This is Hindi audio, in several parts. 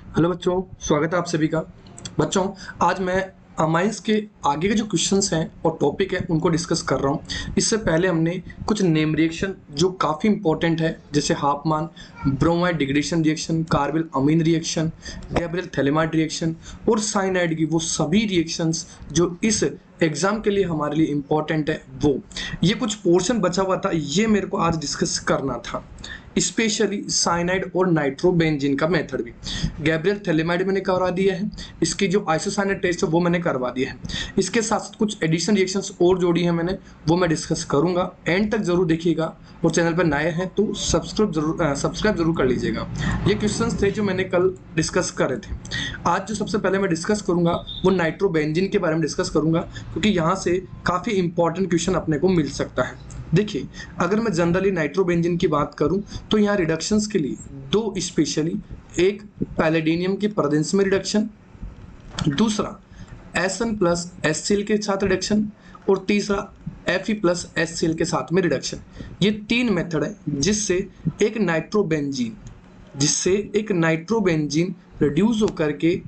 हेलो बच्चों, स्वागत है आप सभी का। बच्चों, आज मैं अमाइंस के आगे के जो क्वेश्चंस हैं और टॉपिक है उनको डिस्कस कर रहा हूँ। इससे पहले हमने कुछ नेम रिएक्शन जो काफ़ी इंपॉर्टेंट है, जैसे हाफमान ब्रोमाइड डिग्रेडेशन रिएक्शन, कार्बिल अमीन रिएक्शन, गैब्रियल थैलेमाइड रिएक्शन और साइनाइड की वो सभी रिएक्शंस जो इस एग्जाम के लिए हमारे लिए इंपॉर्टेंट है, वो ये कुछ पोर्शन बचा हुआ था, ये मेरे को आज डिस्कस करना था। स्पेशली साइनाइड और नाइट्रोबेंजीन का मेथड भी गैब्रियल थैलेमाइड मैंने करवा दिया है। इसकी जो आइसोसाइनेट टेस्ट है वो मैंने करवा दिया है। इसके साथ साथ कुछ एडिशन रिएक्शंस और जोड़ी है मैंने, वो मैं डिस्कस करूंगा। एंड तक जरूर देखिएगा और चैनल पर नए हैं तो सब्सक्राइब जरूर कर लीजिएगा। ये क्वेश्चंस थे जो मैंने कल डिस्कस करे थे। आज जो सबसे पहले मैं डिस्कस करूंगा वो नाइट्रोबेंजीन के बारे में डिस्कस करूंगा, क्योंकि यहाँ से काफ़ी इंपॉर्टेंट क्वेश्चन अपने को मिल सकता है। देखिए, अगर मैं जनरली नाइट्रोबेंजीन की बात करूं तो यहाँ रिडक्शंस के लिए दो स्पेशली, एक पैलेडिनियम के प्रेजेंस में रिडक्शन, दूसरा Sn प्लस HCl के साथ रिडक्शन और तीसरा Fe प्लस HCl के साथ में रिडक्शन। ये तीन मेथड है जिससे एक नाइट्रोबेंजीन रिड्यूस होकर के,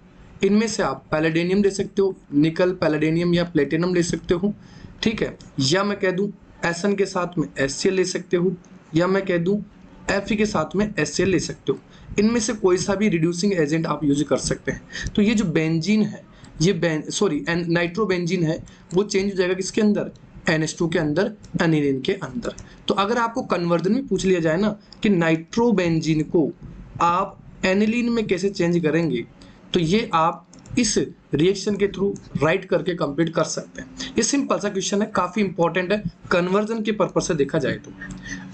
इनमें से आप पैलेडिनियम ले सकते हो, निकल पैलेडिनियम या प्लेटिनम ले सकते हो, ठीक है, या मैं कह दूं Sn के साथ में HCl ले सकते हो, या मैं कह दूं Fe के साथ में HCl ले सकते हो। इनमें से कोई सा भी रिड्यूसिंग एजेंट आप यूज कर सकते हैं। तो ये जो बेंजीन है, ये नाइट्रोबेंजीन है, वो चेंज हो जाएगा किसके अंदर, NH2 के अंदर, एनिलीन के अंदर। तो अगर आपको कन्वर्जन में पूछ लिया जाए ना कि नाइट्रोबेंजीन को आप एनिलीन में कैसे चेंज करेंगे, तो ये आप इस रिएक्शन के थ्रू राइट करके कंप्लीट कर सकते हैं। ये सिंपल सा क्वेश्चन है, काफी इंपॉर्टेंट है कन्वर्जन के पर्पज से देखा जाए तो।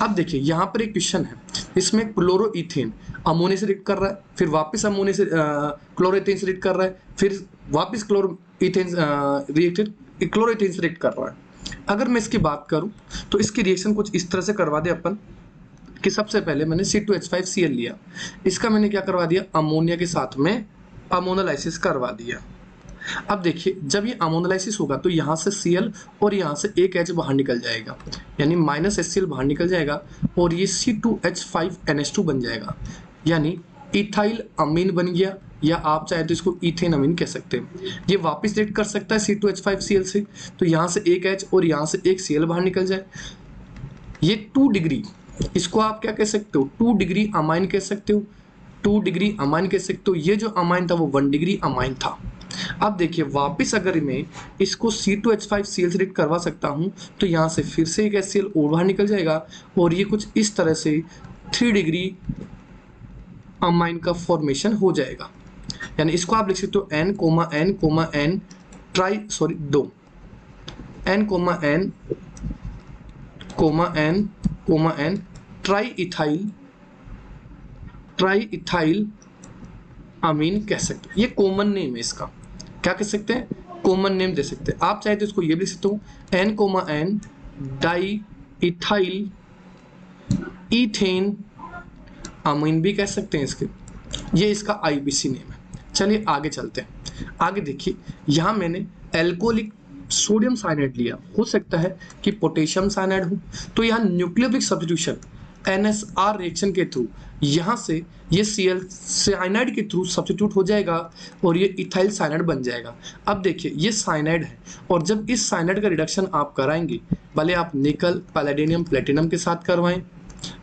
अब देखिए, यहाँ पर एक क्वेश्चन है, इसमें क्लोरोइथेन अमोनिया से रिएक्ट कर रहा है, फिर वापस अमोनिया से क्लोरोइथेन से रिएक्ट कर रहा है, फिर वापस क्लोरोइथेन से रिएक्ट कर रहा है। अगर मैं इसकी बात करूं तो इसकी रिएक्शन कुछ इस तरह से करवा दे अपन कि सबसे पहले मैंने C2H5Cl लिया, इसका मैंने क्या करवा दिया, अमोनिया के साथ में अमोनोलाइसिस करवा दिया। अब देखिए, जब ये अमोनोलाइसिस होगा तो यहाँ से Cl और यहाँ से एक H बाहर निकल जाएगा, यानी -HCl बाहर निकल जाएगा और ये C2H5NH2 बन जाएगा, यानी इथाइल अमीन बन गया, या आप चाहे तो इसको इथेन अमीन कह सकते हैं। ये वापस रिएक्ट कर सकता है C2H5Cl से, तो यहाँ से एक H और यहाँ से एक Cl बाहर निकल जाए। ये 2 डिग्री, इसको आप क्या कह सकते हो, 2 डिग्री अमाइन कह सकते हो, 2 डिग्री अमाइन कह सकते हो। ये जो अमाइन था वो 1 डिग्री अमाइन था। अब देखिए, वापस अगर मैं इसको C2H5Cl से रिएक्ट करवा सकता हूं तो यहाँ से फिर से एक HCl और बाहर निकल जाएगा और ये कुछ इस तरह से 3 डिग्री अमाइन का फॉर्मेशन हो जाएगा। यानी इसको आप लिख सकते हो N, N, N triethylamine कह सकते हो। ये कॉमन नेम है, इसका क्या कह सकते हैं, कॉमन नेम दे सकते हैं। आप चाहे तो इसको ये भी लिख सकते हो N, डाई इथाइल इथेन अमीन भी कह सकते हैं इसके। ये इसका IUPAC नेम है। चलिए आगे चलते हैं। आगे देखिए, यहाँ मैंने एल्कोहलिक सोडियम साइनाइड लिया, हो सकता है कि पोटेशियम साइनाइड हो, तो यहाँ न्यूक्लियोफिलिक सब्स्टिट्यूशन NSR रिएक्शन के थ्रू यहाँ से ये Cl साइनाइड के थ्रू सब्स्टिट्यूट हो जाएगा और ये इथाइल साइनाइड बन जाएगा। अब देखिए, ये साइनाइड है और जब इस साइनाइड का रिडक्शन आप कराएंगे, भले आप निकल पैलेडिनियम प्लेटिनम के साथ करवाएं,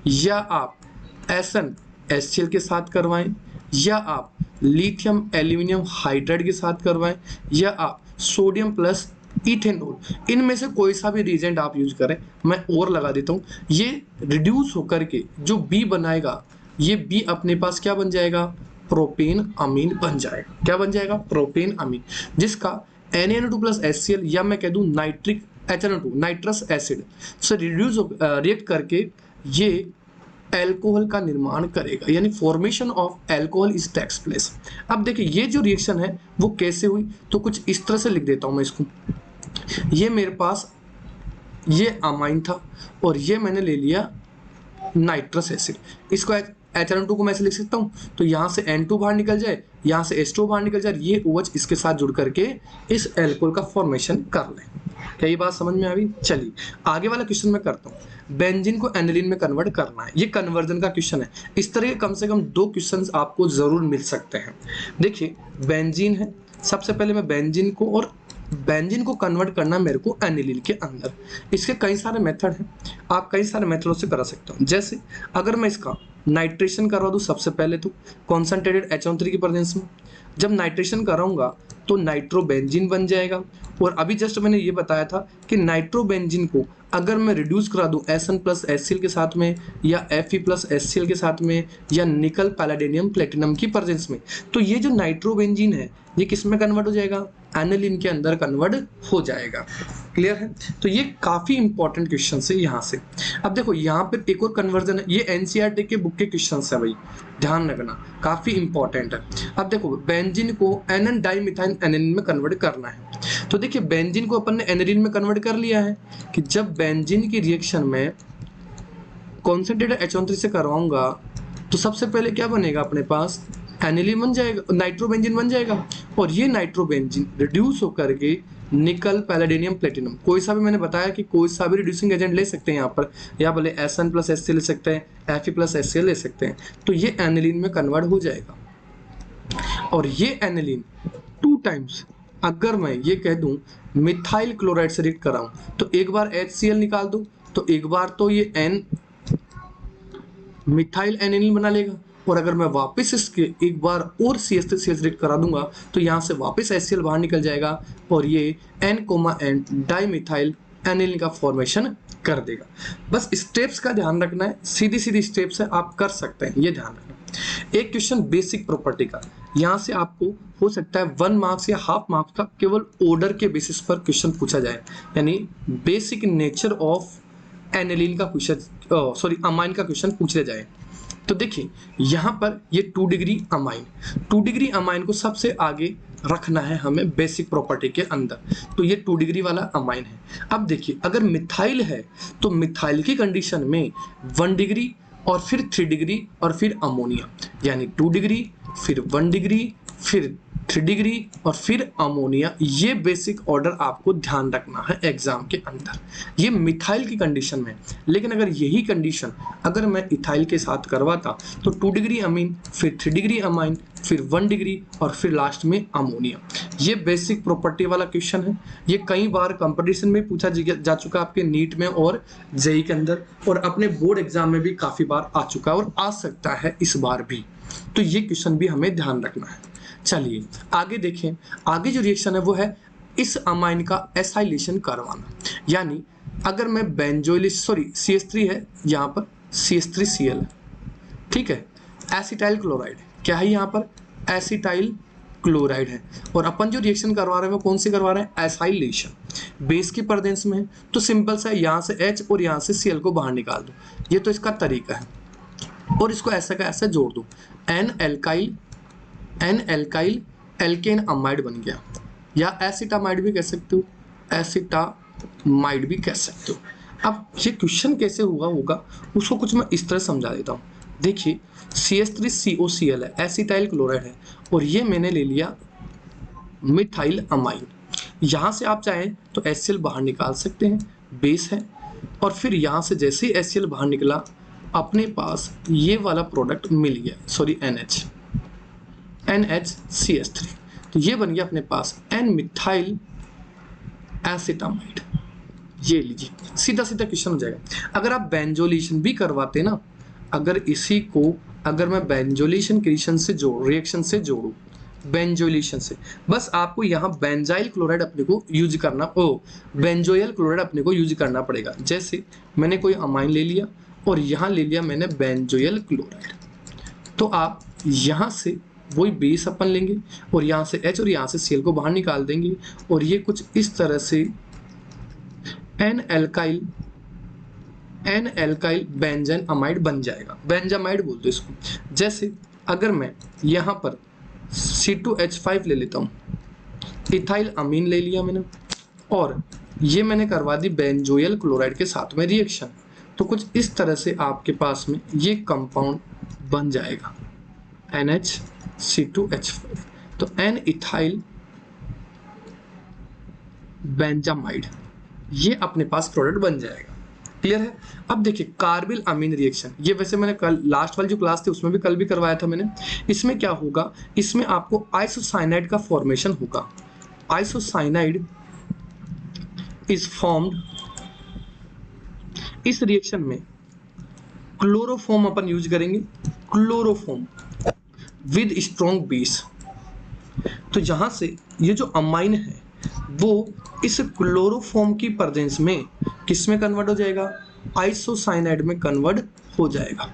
या आप Sn HCl के साथ करवाएं, या आप लिथियम एल्यूमिनियम हाइड्राइड के साथ करवाएं, या आप सोडियम प्लस इथेनॉल, इनमें से कोई सा भी रिएजेंट आप यूज करें। मैं और लगा देता हूँ, ये रिड्यूस होकर के जो B बनाएगा, ये B अपने पास क्या बन जाएगा, प्रोपेन अमीन बन जाएगा। क्या बन जाएगा, प्रोपेन अमीन, जिसका NaNO2 प्लस HCl, या मैं कह दूं नाइट्रिक HNO2 नाइट्रस एसिड से रिड्यूस रिएक्ट करके ये एल्कोहल का निर्माण करेगा, यानी formation of alcohol is takes place. अब देखिए, ये जो रिएक्शन है वो कैसे हुई, तो कुछ इस तरह से लिख देता हूं मैं इसको। ये मेरे पास ये अमाइन था और ये मैंने ले लिया नाइट्रस एसिड, इसको HNO2 को मैं ऐसे लिख सकता हूँ, तो यहाँ से N2 बाहर निकल जाए, यहाँ से H2 बाहर निकल जाए, ये OH इसके साथ जुड़ करके इस एल्कोहल का फॉर्मेशन कर ले। क्या ये बात समझ में आ गई? चलिए आगे वाला क्वेश्चन मैं करता हूँ। बेंजीन को एनिलीन में कन्वर्ट करना है, ये कन्वर्जन का क्वेश्चन है। इस तरह के कम से कम 2 क्वेश्चंस आपको जरूर मिल सकते हैं। देखिए बेंजीन है, सबसे पहले मैं बेंजीन को कन्वर्ट करना मेरे को एनिलीन के अंदर। इसके कई सारे मेथड हैं, आप कई सारे मेथडों से करा सकते हो। जैसे अगर मैं इसका नाइट्रेशन करवा दूं, सबसे पहले तो कॉन्सेंट्रेटेड HO3 की प्रेजेंस में, जब नाइट्रेशन कराऊंगा तो नाइट्रोबेंजीन बन जाएगा। और अभी जस्ट मैंने ये बताया था कि नाइट्रोबेंजीन को अगर मैं रिड्यूस करा दूं Sn प्लस HCl के साथ में, या Fe प्लस HCl के साथ में, या निकल पैलेडियम प्लेटिनम की प्रेजेंस में, तो ये जो नाइट्रोबेंजीन है ये किस में कन्वर्ट हो जाएगा? एनिलीन के अंदर कन्वर्ट हो जाएगा। क्लियर है? तो ये काफी इंपॉर्टेंट क्वेश्चन है यहाँ से। अब देखो यहाँ पे एक और कन्वर्जन है, ये एनसीईआरटी के बुक के क्वेश्चन है भाई, ध्यान रखना, काफी इंपॉर्टेंट है। अब देखो बेंजीन को एनएन डाइमिथाइल एनिलीन में कन्वर्ट करना है। तो देखिए बेंजीन को अपन ने एनिलीन में कन्वर्ट कर लिया है कि जब बेंजीन की रिएक्शन में कॉन्सेंट्रेटेड H13 से करवाऊंगा तो सबसे पहले क्या बनेगा अपने पास? एनिलीन बन जाएगा, नाइट्रोबेंजीन बन जाएगा। और ये नाइट्रोबेंजीन रिड्यूस होकर के निकल पैलेडियम प्लेटिनम, कोई सा भी मैंने बताया कि कोई सा भी रिड्यूसिंग एजेंट ले सकते हैं यहाँ पर, या बोले Sn प्लस HCl ले सकते हैं, Fe प्लस HCl ले सकते हैं, तो ये एनिलीन में कन्वर्ट हो जाएगा। और ये एनिलीन 2 टाइम्स अगर मैं ये कह दूं मिथाइल क्लोराइड से रिएक्ट कराऊं तो एक बार HCl निकाल दूं तो एक बार तो ये N मिथाइल एनिलीन बना लेगा। और अगर मैं वापस इसके एक बार और CH3CH रिएक्ट करा दूंगा तो यहाँ से वापस HCl बाहर निकल जाएगा और ये N, डाइमिथाइल एनिलीन का फॉर्मेशन कर देगा। बस स्टेप्स का ध्यान रखना है, सीधी सीधी स्टेप्स है, आप कर सकते हैं, ये ध्यान रखना। एक क्वेश्चन बेसिक प्रॉपर्टी का, यहाँ से आपको हो सकता है 1 मार्क्स या हाफ मार्क्स का केवल ऑर्डर के बेसिस पर क्वेश्चन पूछा जाए, यानी बेसिक नेचर ऑफ एनिलीन का क्वेश्चन, अमाइन का क्वेश्चन पूछा जाए। तो देखिए यहाँ पर ये 2 डिग्री अमाइन को सबसे आगे रखना है हमें बेसिक प्रॉपर्टी के अंदर, तो ये 2 डिग्री वाला अमाइन है। अब देखिए अगर मिथाइल है तो मिथाइल की कंडीशन में 1 डिग्री और फिर 3 डिग्री और फिर अमोनिया, यानी 2 डिग्री फिर 1 डिग्री फिर 3 डिग्री और फिर अमोनिया। ये बेसिक ऑर्डर आपको ध्यान रखना है एग्जाम के अंदर, ये मिथाइल की कंडीशन में। लेकिन अगर यही कंडीशन अगर मैं इथाइल के साथ करवाता तो 2 डिग्री अमीन फिर 3 डिग्री अमाइन फिर 1 डिग्री और फिर लास्ट में अमोनिया। ये बेसिक प्रॉपर्टी वाला क्वेश्चन है, ये कई बार कंपटीशन में पूछा जा चुका आपके नीट में और जेई के अंदर, और अपने बोर्ड एग्जाम में भी काफी बार आ चुका है और आ सकता है इस बार भी। तो ये क्वेश्चन भी हमें ध्यान रखना है। चलिए आगे देखें, आगे जो रिएक्शन है वो है इस अमाइन का एसाइलेशन करवाना, यानी अगर मैं CH3 है, यहाँ पर CH3Cl है, ठीक है, एसिटाइल क्लोराइड क्या है, यहाँ पर एसिटाइल क्लोराइड है, और अपन जो रिएक्शन करवा रहे हैं वो कौन सी करवा रहे हैं? एसाइलेशन। बेस की प्रेजेंस में है तो सिंपल सा यहाँ से H और यहाँ से Cl को बाहर निकाल दो, ये तो इसका तरीका है। और इसको ऐसा का ऐसा जोड़ दो, एन एल्काइल एल्केन अमाइड बन गया, या एसिटामाइड भी कह सकते हो, एसिटामाइड भी कह सकते हो। अब ये क्वेश्चन कैसे होगा उसको कुछ मैं इस तरह समझा देता हूँ। देखिए CH3COCl है, एसिटाइल क्लोराइड है, और ये मैंने ले लिया मिथाइल अमाइन। यहाँ से आप चाहें तो HCl बाहर निकाल सकते हैं, बेस है, और फिर यहाँ से जैसे ही HCl बाहर निकला अपने पास ये वाला प्रोडक्ट मिल गया, NHCH3, तो ये बन गया अपने पास N मिथाइल एसिटामाइड। ये लीजिए सीधा सीधा क्वेश्चन हो जाएगा। अगर आप बेंजोलेशन भी करवाते ना, अगर इसी को अगर मैं बेंजोलेशन रिएक्शन से जोड़ू बेंजोलेशन से, बस आपको यहाँ बेंजाइल क्लोराइड अपने को यूज करना, बेंजोयल क्लोराइड अपने को यूज करना पड़ेगा। जैसे मैंने कोई अमाइन ले लिया और यहाँ ले लिया मैंने बेंजोयल क्लोराइड, तो आप यहाँ से वही बेस अपन लेंगे और यहाँ से H और यहाँ से Cl को बाहर निकाल देंगे, और ये कुछ इस तरह से एन एल्काइल बेंजन अमाइड बन जाएगा, बेंजामाइड बोल दो इसको। जैसे अगर मैं यहाँ पर C2H5 ले लेता हूँ, इथाइल अमीन ले लिया मैंने, और ये मैंने करवा दी बेंजोयल क्लोराइड के साथ में रिएक्शन, तो कुछ इस तरह से आपके पास में ये कंपाउंड बन जाएगा NHC2H5। तो N इथाइल बेंजामाइड, ये अपने पास प्रोडक्ट बन जाएगा। क्लियर है? अब देखिए कार्बिल अमीन रिएक्शन, ये वैसे मैंने कल लास्ट वाली जो क्लास थी उसमें भी कल भी करवाया था मैंने। इसमें क्या होगा, इसमें आपको आइसोसाइनाइड का फॉर्मेशन होगा। आइसोसाइनाइड इज फॉर्म्ड, इस रिएक्शन में क्लोरोफॉर्म अपन यूज करेंगे, क्लोरोफॉर्म विद स्ट्रॉन्ग बेस। तो यहां से ये जो अमाइन है वो इस क्लोरोफॉर्म की प्रेजेंस में किस में कन्वर्ट हो जाएगा, आइसोसाइनाइड में कन्वर्ट हो जाएगा।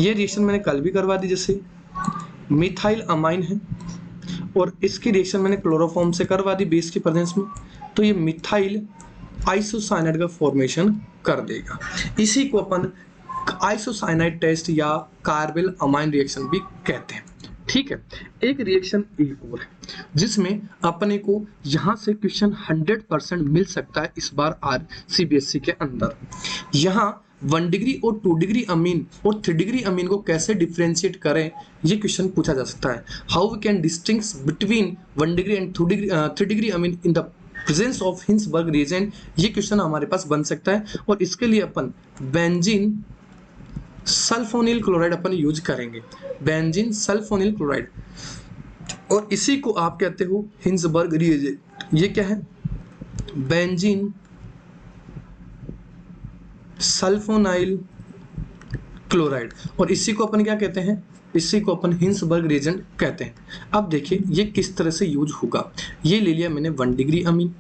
ये रिएक्शन मैंने कल भी करवा दी, जैसे मिथाइल अमाइन है और इसकी रिएक्शन मैंने क्लोरोफॉर्म से करवा दी बेस की प्रेजेंस में, तो ये मिथाइल आइसोसाइनाइड का फॉर्मेशन कर देगा। इसी को अपन आइसोसाइनाइड टेस्ट या कार्बिल अमाइन रिएक्शन भी कहते हैं। ठीक है, एक रिएक्शन एक और है जिसमें अपने को यहां से क्वेश्चन 100% मिल सकता है इस बार CBSE के अंदर। यहाँ 1 डिग्री और 2 डिग्री अमीन और 3 डिग्री अमीन को कैसे डिफ्रेंशिएट करें, ये क्वेश्चन पूछा जा सकता है। How we can distinguish between 1 degree and 3 degree amine in the presence of Hinsberg reagent, ये क्वेश्चन हमारे पास बन सकता है। और इसके लिए अपन बेंजीन सल्फोनिल क्लोराइड अपन यूज करेंगे, बेंजीन सल्फोनिल क्लोराइड, और इसी को आप कहते हो हिंसबर्ग रिएजेंट। ये क्या है, बेंजीन सल्फोनाइल क्लोराइड, और इसी को अपन क्या कहते हैं, इसी को अपन हिंसबर्ग रिएजेंट कहते हैं। अब देखिए ये किस तरह से यूज होगा। ये ले लिया मैंने 1 डिग्री अमीन,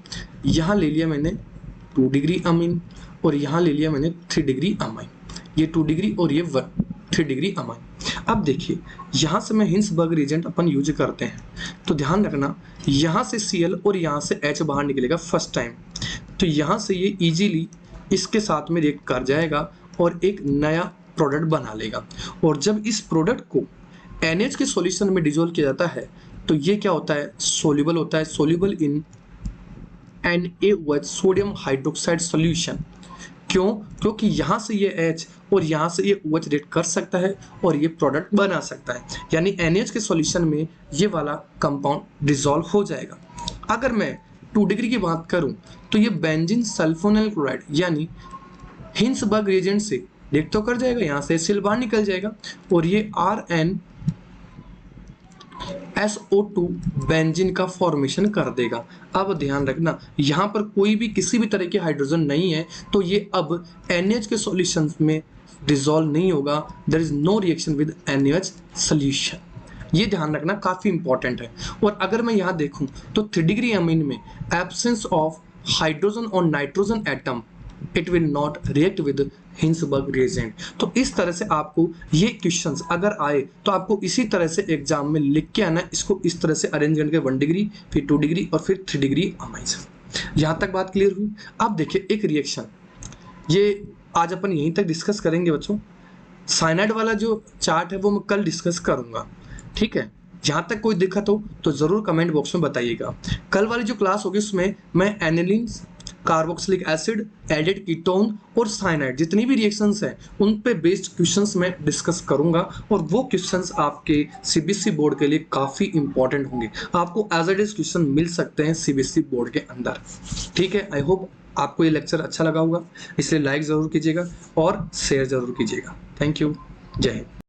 यहाँ ले लिया मैंने 2 डिग्री अमीन, और यहाँ ले लिया मैंने 3 डिग्री अमीन। ये 2 डिग्री और ये 3 डिग्री अमीन। अब देखिए यहाँ से मैं हिंसबर्ग रिएजेंट अपन यूज करते हैं, तो ध्यान रखना यहाँ से Cl और यहाँ से H बाहर निकलेगा फर्स्ट टाइम, तो यहाँ से ये इजीली इसके साथ में रिएक्ट कर जाएगा और एक नया प्रोडक्ट बना लेगा। और जब इस प्रोडक्ट को NH के सॉल्यूशन में डिसॉल्व किया जाता है तो ये क्या होता है, सोल्यूबल होता है, soluble in NaOH sodium hydroxide solution. क्यों? क्योंकि यहाँ से ये H और यहाँ से ये OH रिएक्ट कर सकता है और ये प्रोडक्ट बना सकता है, यानी NaH के सॉल्यूशन में ये वाला कंपाउंड डिसॉल्व हो जाएगा। अगर मैं 2 डिग्री की बात करूं तो ये बेंजीन सल्फोनिल क्लोराइड यानी हिंसबर्ग रिएजेंट से रिएक्ट तो कर जाएगा, यहाँ से Cl बाहर निकल जाएगा और ये RnSO2 बेंजीन का फॉर्मेशन कर देगा। अब ध्यान रखना यहाँ पर कोई भी किसी भी तरह के हाइड्रोजन नहीं है, तो ये अब NaH के सॉल्यूशन में डिसॉल्व नहीं होगा। There is no reaction with NaH solution, ये ध्यान रखना काफी इंपॉर्टेंट है। और अगर मैं यहाँ देखूं तो 3 डिग्री अमीन में एब्सेंस ऑफ हाइड्रोजन और nitrogen atom, it will not react with Hinsberg reagent. तो इस तरह से आपको ये क्वेश्चंस अगर आए तो आपको इसी तरह से एग्जाम में लिख के आना, इसको इस तरह से अरेंज करके 1 डिग्री फिर 2 डिग्री और फिर 3 डिग्री अमाइंस। यहाँ तक बात क्लियर हुई? अब देखिए एक रिएक्शन, ये आज अपन यहीं तक डिस्कस करेंगे बच्चों। साइनाइड वाला जो चार्ट है वो मैं कल डिस्कस करूंगा, ठीक है? यहाँ तक कोई दिक्कत हो तो जरूर कमेंट बॉक्स में बताइएगा। कल वाली जो क्लास होगी उसमें मैं aniline, carboxylic acid, added ketone और साइनाइड जितनी भी रिएक्शंस हैं उन पे बेस्ड क्वेश्चंस मैं डिस्कस करूंगा, और वो क्वेश्चंस आपके CBSE बोर्ड के लिए काफ़ी इंपॉर्टेंट होंगे। आपको एज इट इज क्वेश्चन मिल सकते हैं CBSE बोर्ड के अंदर, ठीक है? आई होप आपको ये लेक्चर अच्छा लगा होगा, इसलिए लाइक ज़रूर कीजिएगा और शेयर ज़रूर कीजिएगा। थैंक यू, जय हिंद।